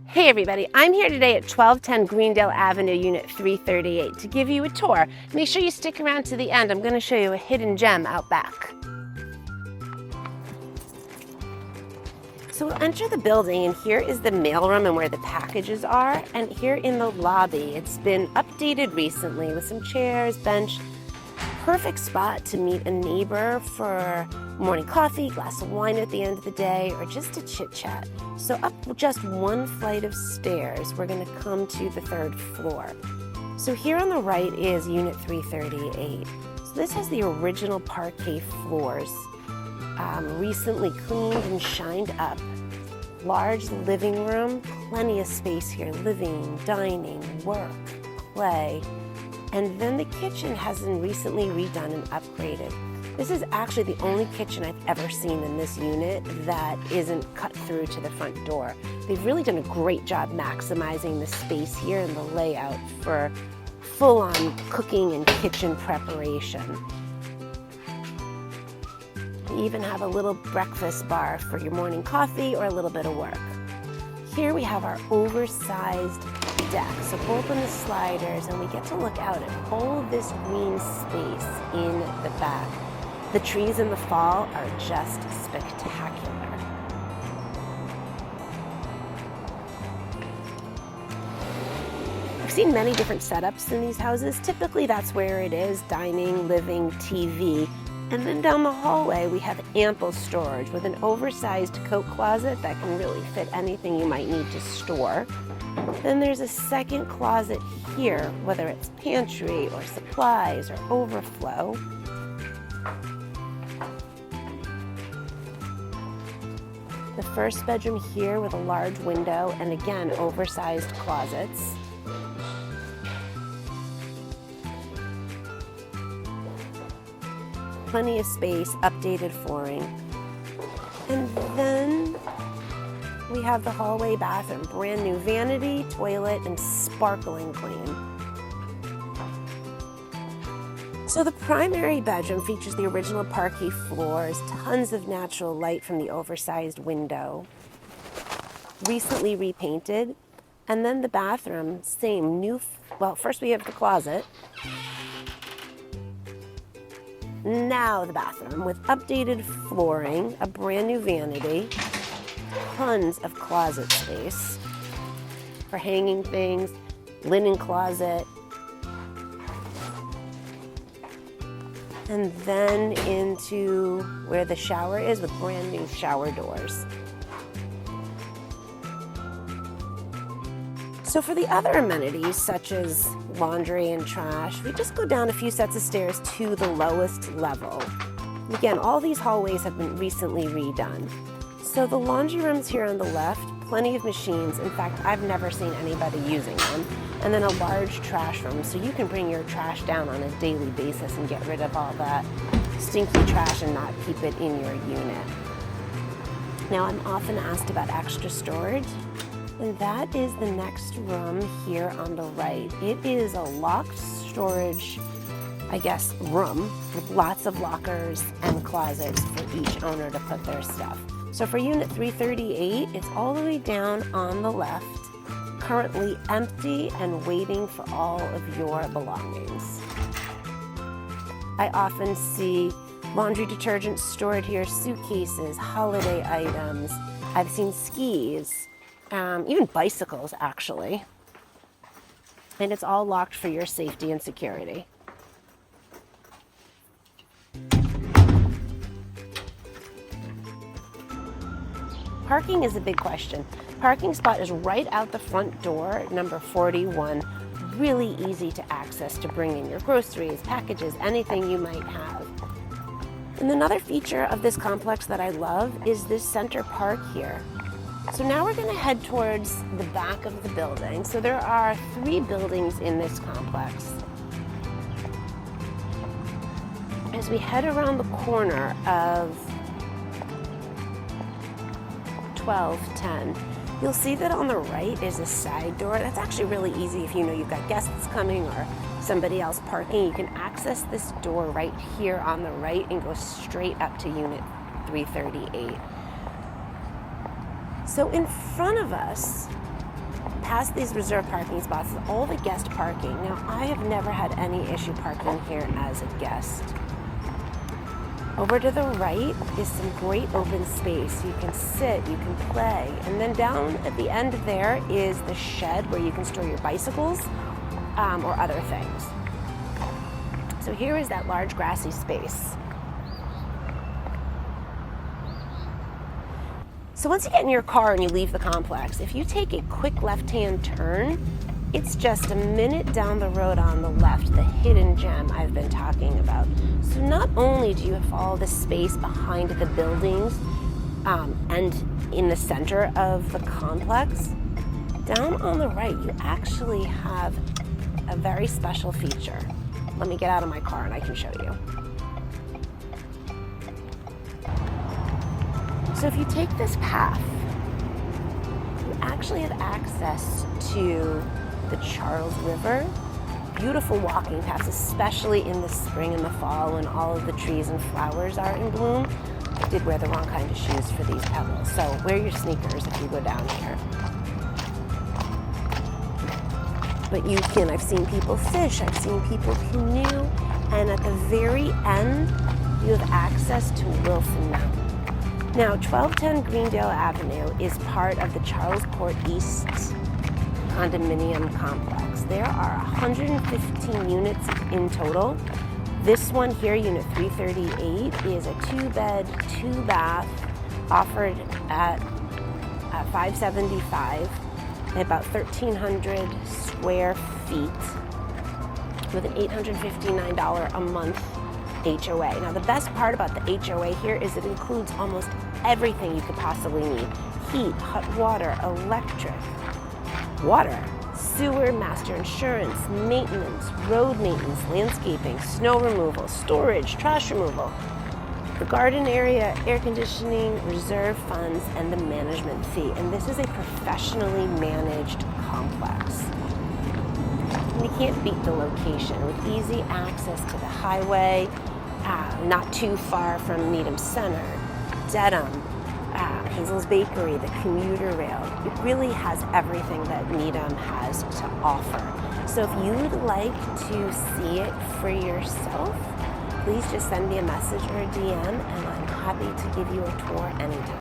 Hey everybody, I'm here today at 1210 Greendale Avenue, Unit 338 to give you a tour. Make sure you stick around to the end. I'm going to show you a hidden gem out back. So we'll enter the building, and here is the mailroom and where the packages are. And here in the lobby, it's been updated recently with some chairs, bench. Perfect spot to meet a neighbor for morning coffee, glass of wine at the end of the day, or just to chit chat. So up just one flight of stairs, we're going to come to the third floor. So here on the right is Unit 338. So this has the original parquet floors, recently cleaned and shined up. Large living room, plenty of space here, living, dining, work, play. And then the kitchen has been recently redone and upgraded. This is actually the only kitchen I've ever seen in this unit that isn't cut through to the front door. They've really done a great job maximizing the space here and the layout for full-on cooking and kitchen preparation. You even have a little breakfast bar for your morning coffee or a little bit of work. Here we have our oversized deck. So open the sliders and we get to look out at all of this green space in the back. The trees in the fall are just spectacular. I've seen many different setups in these houses. Typically that's where it is, dining, living, TV. And then down the hallway we have ample storage with an oversized coat closet that can really fit anything you might need to store. Then there's a second closet here, whether it's pantry or supplies or overflow. The first bedroom here with a large window and again oversized closets. Plenty of space, updated flooring. And then we have the hallway bathroom, brand new vanity, toilet, and sparkling clean. So the primary bedroom features the original parquet floors, tons of natural light from the oversized window, recently repainted. And then the bathroom, same new, well, first we have the closet. Now the bathroom with updated flooring, a brand new vanity, tons of closet space for hanging things, linen closet, and then into where the shower is with brand new shower doors. So for the other amenities, such as laundry and trash, we just go down a few sets of stairs to the lowest level. Again, all these hallways have been recently redone. So the laundry room's here on the left, plenty of machines. In fact, I've never seen anybody using them. And then a large trash room, so you can bring your trash down on a daily basis and get rid of all that stinky trash and not keep it in your unit. Now, I'm often asked about extra storage. And that is the next room here on the right. It is a locked storage, I guess, room with lots of lockers and closets for each owner to put their stuff. So for Unit 338, it's all the way down on the left, currently empty and waiting for all of your belongings. I often see laundry detergent stored here, suitcases, holiday items. I've seen skis. Even bicycles, actually. And it's all locked for your safety and security. Parking is a big question. Parking spot is right out the front door, number 41. Really easy to access to bring in your groceries, packages, anything you might have. And another feature of this complex that I love is this center park here. So now we're going to head towards the back of the building. So there are 3 buildings in this complex. As we head around the corner of 1210, you'll see that on the right is a side door. That's actually really easy if you know you've got guests coming or somebody else parking. You can access this door right here on the right and go straight up to Unit 338. So in front of us past these reserved parking spots is all the guest parking. Now, I have never had any issue parking here as a guest. Over to the right is some great open space. You can sit, you can play. And then down at the end there is the shed where you can store your bicycles or other things. So here is that large grassy space. So once you get in your car and you leave the complex, if you take a quick left-hand turn, it's just a minute down the road on the left, the hidden gem I've been talking about. So not only do you have all the space behind the buildings and in the center of the complex, down on the right you actually have a very special feature. Let me get out of my car and I can show you. So if you take this path, you actually have access to the Charles River. Beautiful walking paths, especially in the spring and the fall when all of the trees and flowers are in bloom. I did wear the wrong kind of shoes for these pebbles, so wear your sneakers if you go down here. But you can, I've seen people fish, I've seen people canoe, and at the very end, you have access to Wilson Mountain. Now, 1210 Greendale Avenue is part of the Charlesport East condominium complex. There are 115 units in total. This one here, unit 338, is a 2-bed, 2-bath, offered at $575, about 1,300 square feet, with an $859 a month HOA. Now, the best part about the HOA here is it includes almost everything you could possibly need. Heat, hot water, electric, water, sewer, master insurance, maintenance, road maintenance, landscaping, snow removal, storage, trash removal, the garden area, air conditioning, reserve funds, and the management fee. And this is a professionally managed complex. And you can't beat the location with easy access to the highway, not too far from Needham Center, Dedham, Hazel's Bakery, the commuter rail. It really has everything that Needham has to offer. So if you'd like to see it for yourself, please just send me a message or a DM and I'm happy to give you a tour anytime.